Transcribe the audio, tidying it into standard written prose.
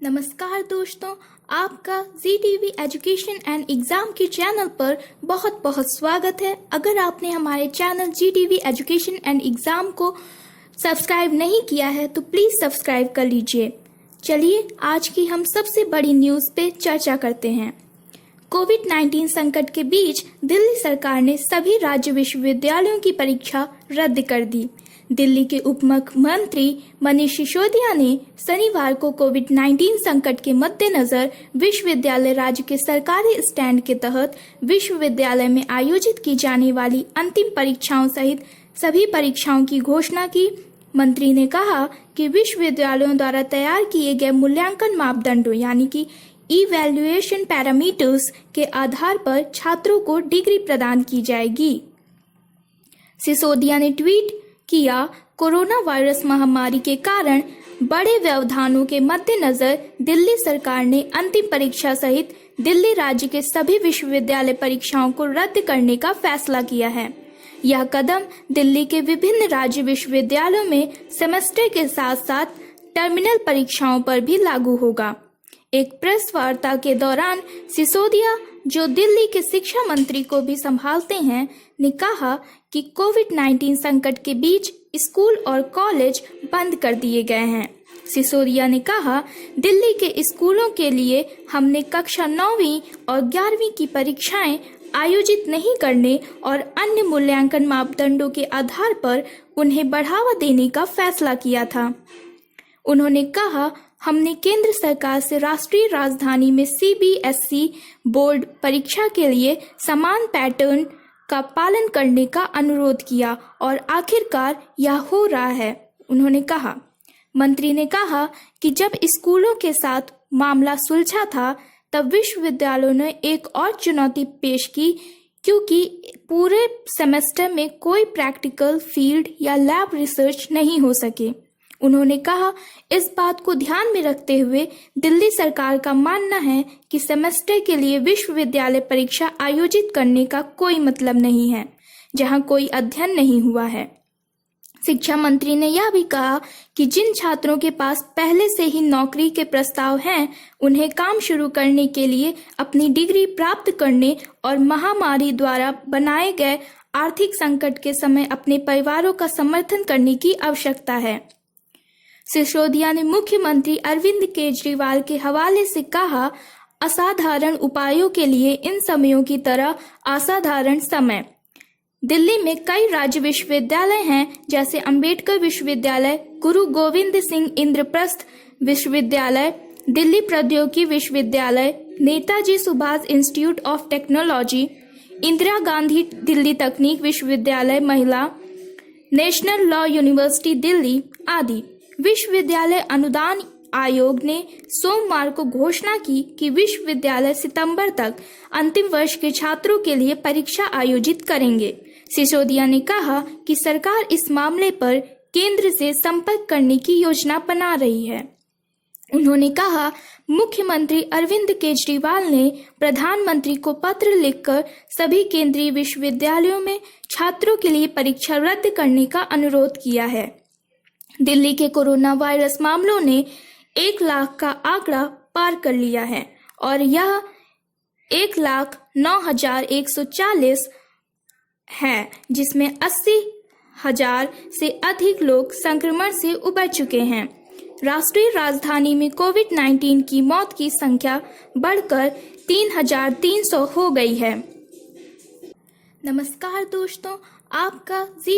नमस्कार दोस्तों, आपका ZTV एजुकेशन एंड एग्ज़ाम के चैनल पर बहुत बहुत स्वागत है। अगर आपने हमारे channel ZTV education and exam को सब्सक्राइब नहीं किया है तो प्लीज़ सब्सक्राइब कर लीजिए। चलिए आज की हम सबसे बड़ी न्यूज़ पे चर्चा करते हैं। कोविड-19 संकट के बीच दिल्ली सरकार ने सभी राज्य विश्वविद्यालयों की परीक्षा रद्द कर दी। दिल्ली के उप मुख्यमंत्री मनीष सिसोदिया ने शनिवार को कोविड-19 संकट के मद्देनजर विश्वविद्यालय राज्य के सरकारी स्टैंड के तहत विश्वविद्यालय में आयोजित की जाने वाली अंतिम परीक्षाओं सहित सभी परीक्षाओं की घोषणा की। मंत्री ने कहा कि विश्वविद्यालयों द्वारा तैयार किए गए मूल्यांकन मापदंडों यानी कि इवैल्यूएशन पैरामीटर्स के आधार पर छात्रों को डिग्री प्रदान की जाएगी। सिसोदिया ने ट्वीट किया, कोरोना वायरस महामारी के कारण बड़े व्यवधानों के मद्देनजर दिल्ली सरकार ने अंतिम परीक्षा सहित दिल्ली राज्य के सभी विश्वविद्यालय परीक्षाओं को रद्द करने का फैसला किया है। यह कदम दिल्ली के विभिन्न राज्य विश्वविद्यालयों में सेमेस्टर के साथ साथ टर्मिनल परीक्षाओं पर भी लागू होगा। एक प्रेस वार्ता के दौरान सिसोदिया, जो दिल्ली के शिक्षा मंत्री को भी संभालते हैं, ने कहा कि कोविड-19 संकट के बीच स्कूल और कॉलेज बंद कर दिए गए हैं। सिसोदिया ने कहा, दिल्ली के स्कूलों के लिए हमने कक्षा 9वीं और 11वीं की परीक्षाएं आयोजित नहीं करने और अन्य मूल्यांकन मापदंडों के आधार पर उन्हें बढ़ावा देने का फैसला किया था। उन्होंने कहा, हमने केंद्र सरकार से राष्ट्रीय राजधानी में CBSE बोर्ड परीक्षा के लिए समान पैटर्न का पालन करने का अनुरोध किया और आखिरकार यह हो रहा है। उन्होंने कहा, मंत्री ने कहा कि जब स्कूलों के साथ मामला सुलझा था तब विश्वविद्यालयों ने एक और चुनौती पेश की, क्योंकि पूरे सेमेस्टर में कोई प्रैक्टिकल फील्ड या लैब रिसर्च नहीं हो सके। उन्होंने कहा, इस बात को ध्यान में रखते हुए दिल्ली सरकार का मानना है कि सेमेस्टर के लिए विश्वविद्यालय परीक्षा आयोजित करने का कोई मतलब नहीं है जहां कोई अध्ययन नहीं हुआ है। शिक्षा मंत्री ने यह भी कहा कि जिन छात्रों के पास पहले से ही नौकरी के प्रस्ताव हैं, उन्हें काम शुरू करने के लिए अपनी डिग्री प्राप्त करने और महामारी द्वारा बनाए गए आर्थिक संकट के समय अपने परिवारों का समर्थन करने की आवश्यकता है। सिसोदिया ने मुख्यमंत्री अरविंद केजरीवाल के हवाले से कहा, असाधारण उपायों के लिए इन समयों की तरह असाधारण समय। दिल्ली में कई राज्य विश्वविद्यालय हैं, जैसे अंबेडकर विश्वविद्यालय, गुरु गोविंद सिंह इंद्रप्रस्थ विश्वविद्यालय, दिल्ली प्रौद्योगिकी विश्वविद्यालय, Netaji Subhash institute of technology, Indira Gandhi Delhi तकनीक विश्वविद्यालय महिला, नेशनल लॉ यूनिवर्सिटी दिल्ली आदि। विश्वविद्यालय अनुदान आयोग ने सोमवार को घोषणा की कि विश्वविद्यालय सितंबर तक अंतिम वर्ष के छात्रों के लिए परीक्षा आयोजित करेंगे। सिसोदिया ने कहा कि सरकार इस मामले पर केंद्र से संपर्क करने की योजना बना रही है। उन्होंने कहा, मुख्यमंत्री अरविंद केजरीवाल ने प्रधानमंत्री को पत्र लिखकर सभी केंद्रीय विश्वविद्यालयों में छात्रों के लिए परीक्षा रद्द करने का अनुरोध किया है। दिल्ली के कोरोना वायरस मामलों ने 1 लाख का आंकड़ा पार कर लिया है और यह 1,09,140 है, जिसमें 80,000 से अधिक लोग संक्रमण से उबर चुके हैं। राष्ट्रीय राजधानी में कोविड-19 की मौत की संख्या बढ़कर 3,300 हो गई है। नमस्कार दोस्तों, आपका